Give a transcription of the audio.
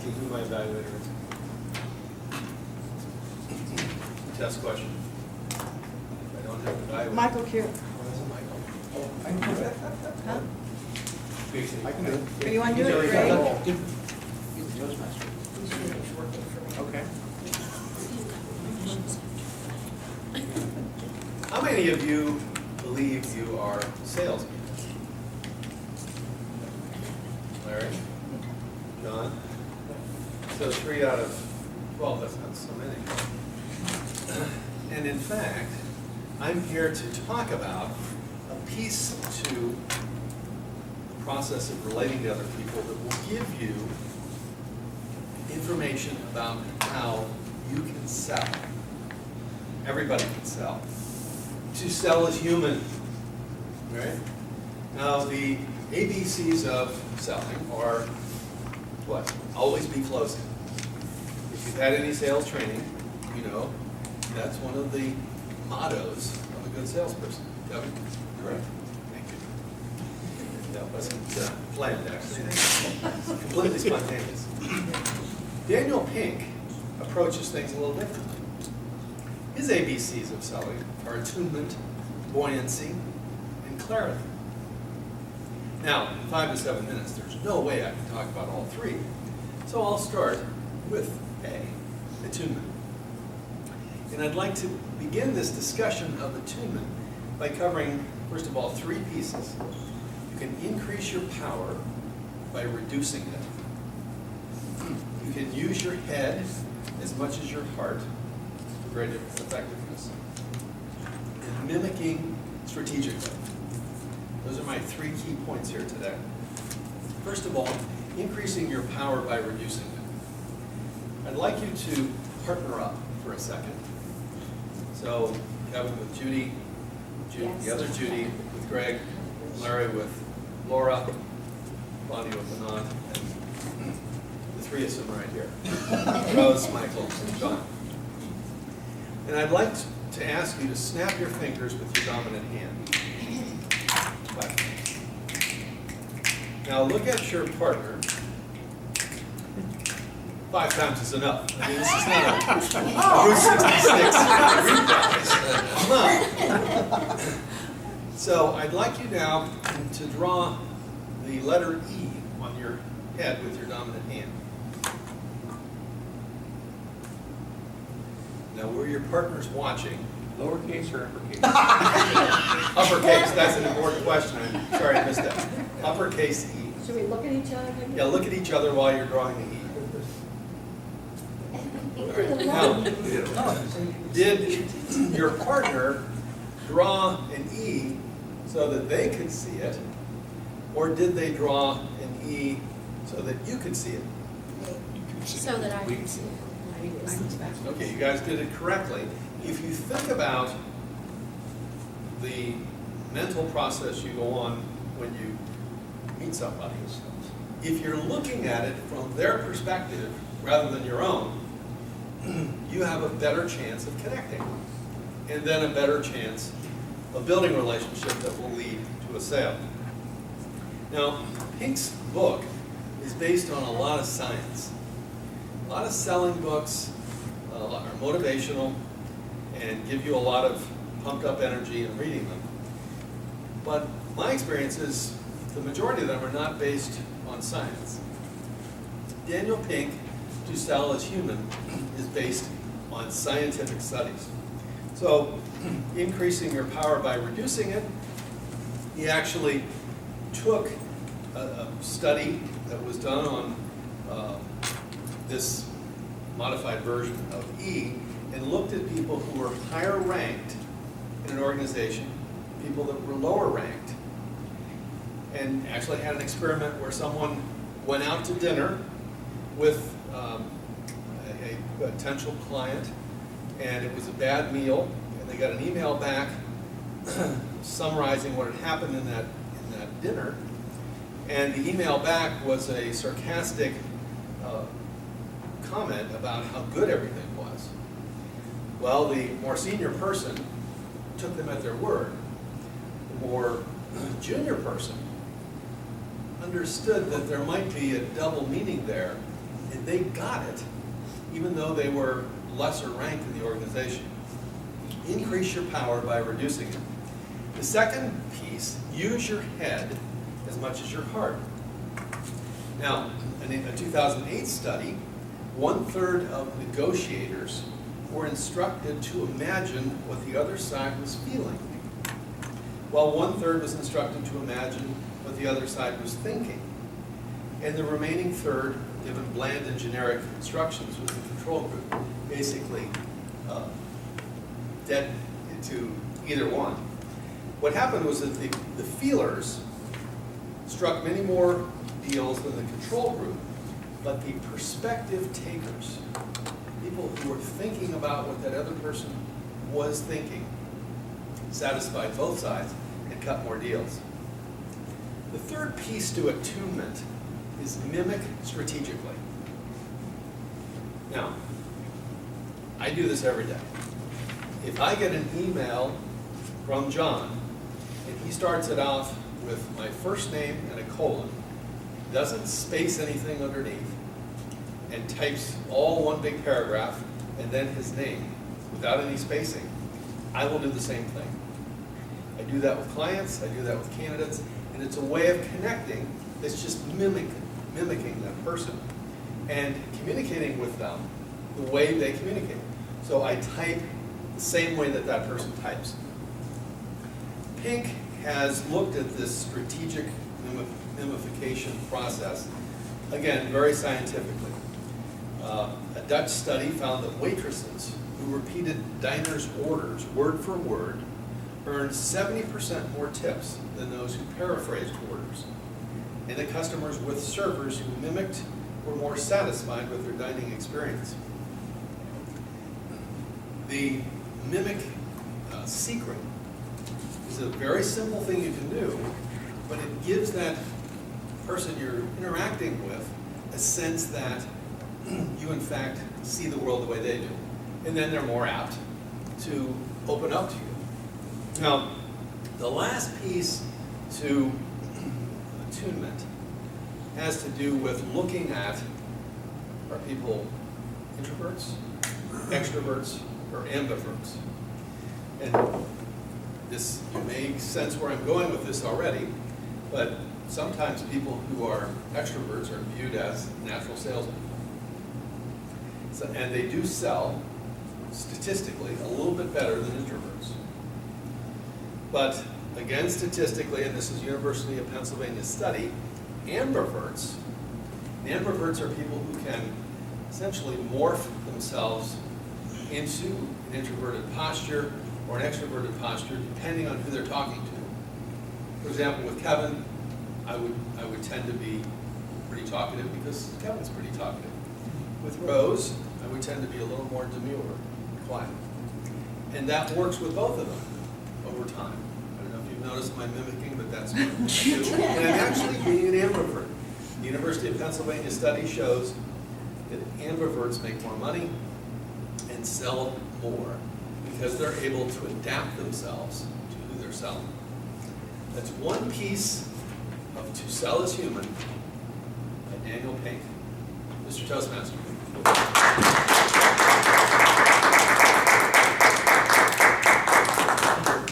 asking who my evaluator is. Test question. If I don't have an evaluator. Michael Q. What is it, Michael? Oh, I can do it. Huh? I can do it. Or you want to do He's it, already Greg? got it. He's a Toastmaster. Okay. How many of you believe you are salespeople? Larry? John? So 3 out of 12, that's not so many. And in fact, I'm here to talk about a piece to the process of relating to other people that will give you information about how you can sell. Everybody can sell. To sell is human, right? Now, the ABCs of selling are what? Always be closing. If you've had any sales training, you know that's one of the mottos of a good salesperson. Kevin? Correct. Thank you. That wasn't planned, actually. Completely spontaneous. Daniel Pink approaches things a little differently. His ABCs of selling are attunement, buoyancy, and clarity. Now, in 5 to 7 minutes, there's no way I can talk about all 3. So I'll start with A, attunement. And I'd like to begin this discussion of attunement by covering, first of all, 3 pieces. You can increase your power by reducing it. You can use your head as much as your heart for greater effectiveness. And mimicking strategically. Those are my 3 key points here today. First of all, increasing your power by reducing it. I'd like you to partner up for a second. So, Kevin with Judy, Yes. the other Judy with Greg, Larry with Laura, Bonnie with Anand, and the 3 of them right here. Rose, Michael, and John. And I'd like to ask you to snap your fingers with your dominant hand. Clap. Now look at your partner. 5 times is enough. I mean, this is not a Route 66 reprise. Come on. So I'd like you now to draw the letter E on your head with your dominant hand. Now where your partner's watching, Lowercase or uppercase? uppercase, that's an important question. I'm sorry I missed that. Uppercase E. Should we look at each other? Yeah, look at each other while you're drawing the E. All right. Now, did your partner draw an E so that they could see it, or did they draw an E so that you could see it? So that I can see. Okay, you guys did it correctly. If you think about the mental process you go on when you meet somebody, if you're looking at it from their perspective rather than your own, you have a better chance of connecting, and then a better chance of building a relationship that will lead to a sale. Now, Pink's book is based on a lot of science. A lot of selling books are motivational and give you a lot of pumped up energy in reading them. But my experience is the majority of them are not based on science. Daniel Pink, To Sell as Human, is based on scientific studies. So, increasing your power by reducing it, he actually took a study that was done on this modified version of E and looked at people who were higher ranked in an organization, people that were lower ranked, and actually had an experiment where someone went out to dinner with a potential client, and it was a bad meal, and they got an email back summarizing what had happened in that dinner, and the email back was a sarcastic comment about how good everything was. Well, the more senior person took them at their word. The more junior person understood that there might be a double meaning there And they got it, even though they were lesser ranked in the organization. Increase your power by reducing it. The second piece, use your head as much as your heart. Now, in a 2008 study, 1/3 of negotiators were instructed to imagine what the other side was feeling, while 1/3 was instructed to imagine what the other side was thinking. And the remaining third, given bland and generic instructions with the control group, basically dead to either one. What happened was that the feelers struck many more deals than the control group, but the perspective takers, people who were thinking about what that other person was thinking, satisfied both sides and cut more deals. The third piece to attunement is mimic strategically. Now, I do this every day. If I get an email from John and he starts it off with my first name and a colon, doesn't space anything underneath, and types all one big paragraph and then his name without any spacing, I will do the same thing. I do that with clients, I do that with candidates, and it's a way of connecting that's just mimicking that person and communicating with them the way they communicate. So I type the same way that that person types. Pink has looked at this strategic mimification process, again, very scientifically. A Dutch study found that waitresses who repeated diners' orders word for word earned 70% more tips than those who paraphrased orders. And the customers with servers who mimicked were more satisfied with their dining experience. The mimic secret is a very simple thing you can do, but it gives that person you're interacting with a sense that you in fact see the world the way they do. And then they're more apt to open up to you. Now, the last piece to attunement has to do with looking at, are people introverts, extroverts, or ambiverts? And this, you may sense where I'm going with this already, but sometimes people who are extroverts are viewed as natural salespeople. So, and they do sell, statistically, a little bit better than introverts. But again, statistically, and this is University of Pennsylvania study, ambiverts are people who can essentially morph themselves into an introverted posture or an extroverted posture, depending on who they're talking to. For example, with Kevin, I would tend to be pretty talkative because Kevin's pretty talkative. With Rose, I would tend to be a little more demure, quiet. And that works with both of them over time. I don't know if you've noticed my mimicking, but that's what I do. And I'm actually being an ambivert. The University of Pennsylvania study shows that ambiverts make more money and sell more because they're able to adapt themselves to who they're selling. That's one piece of To Sell is Human by Daniel Pink. Mr. Toastmaster.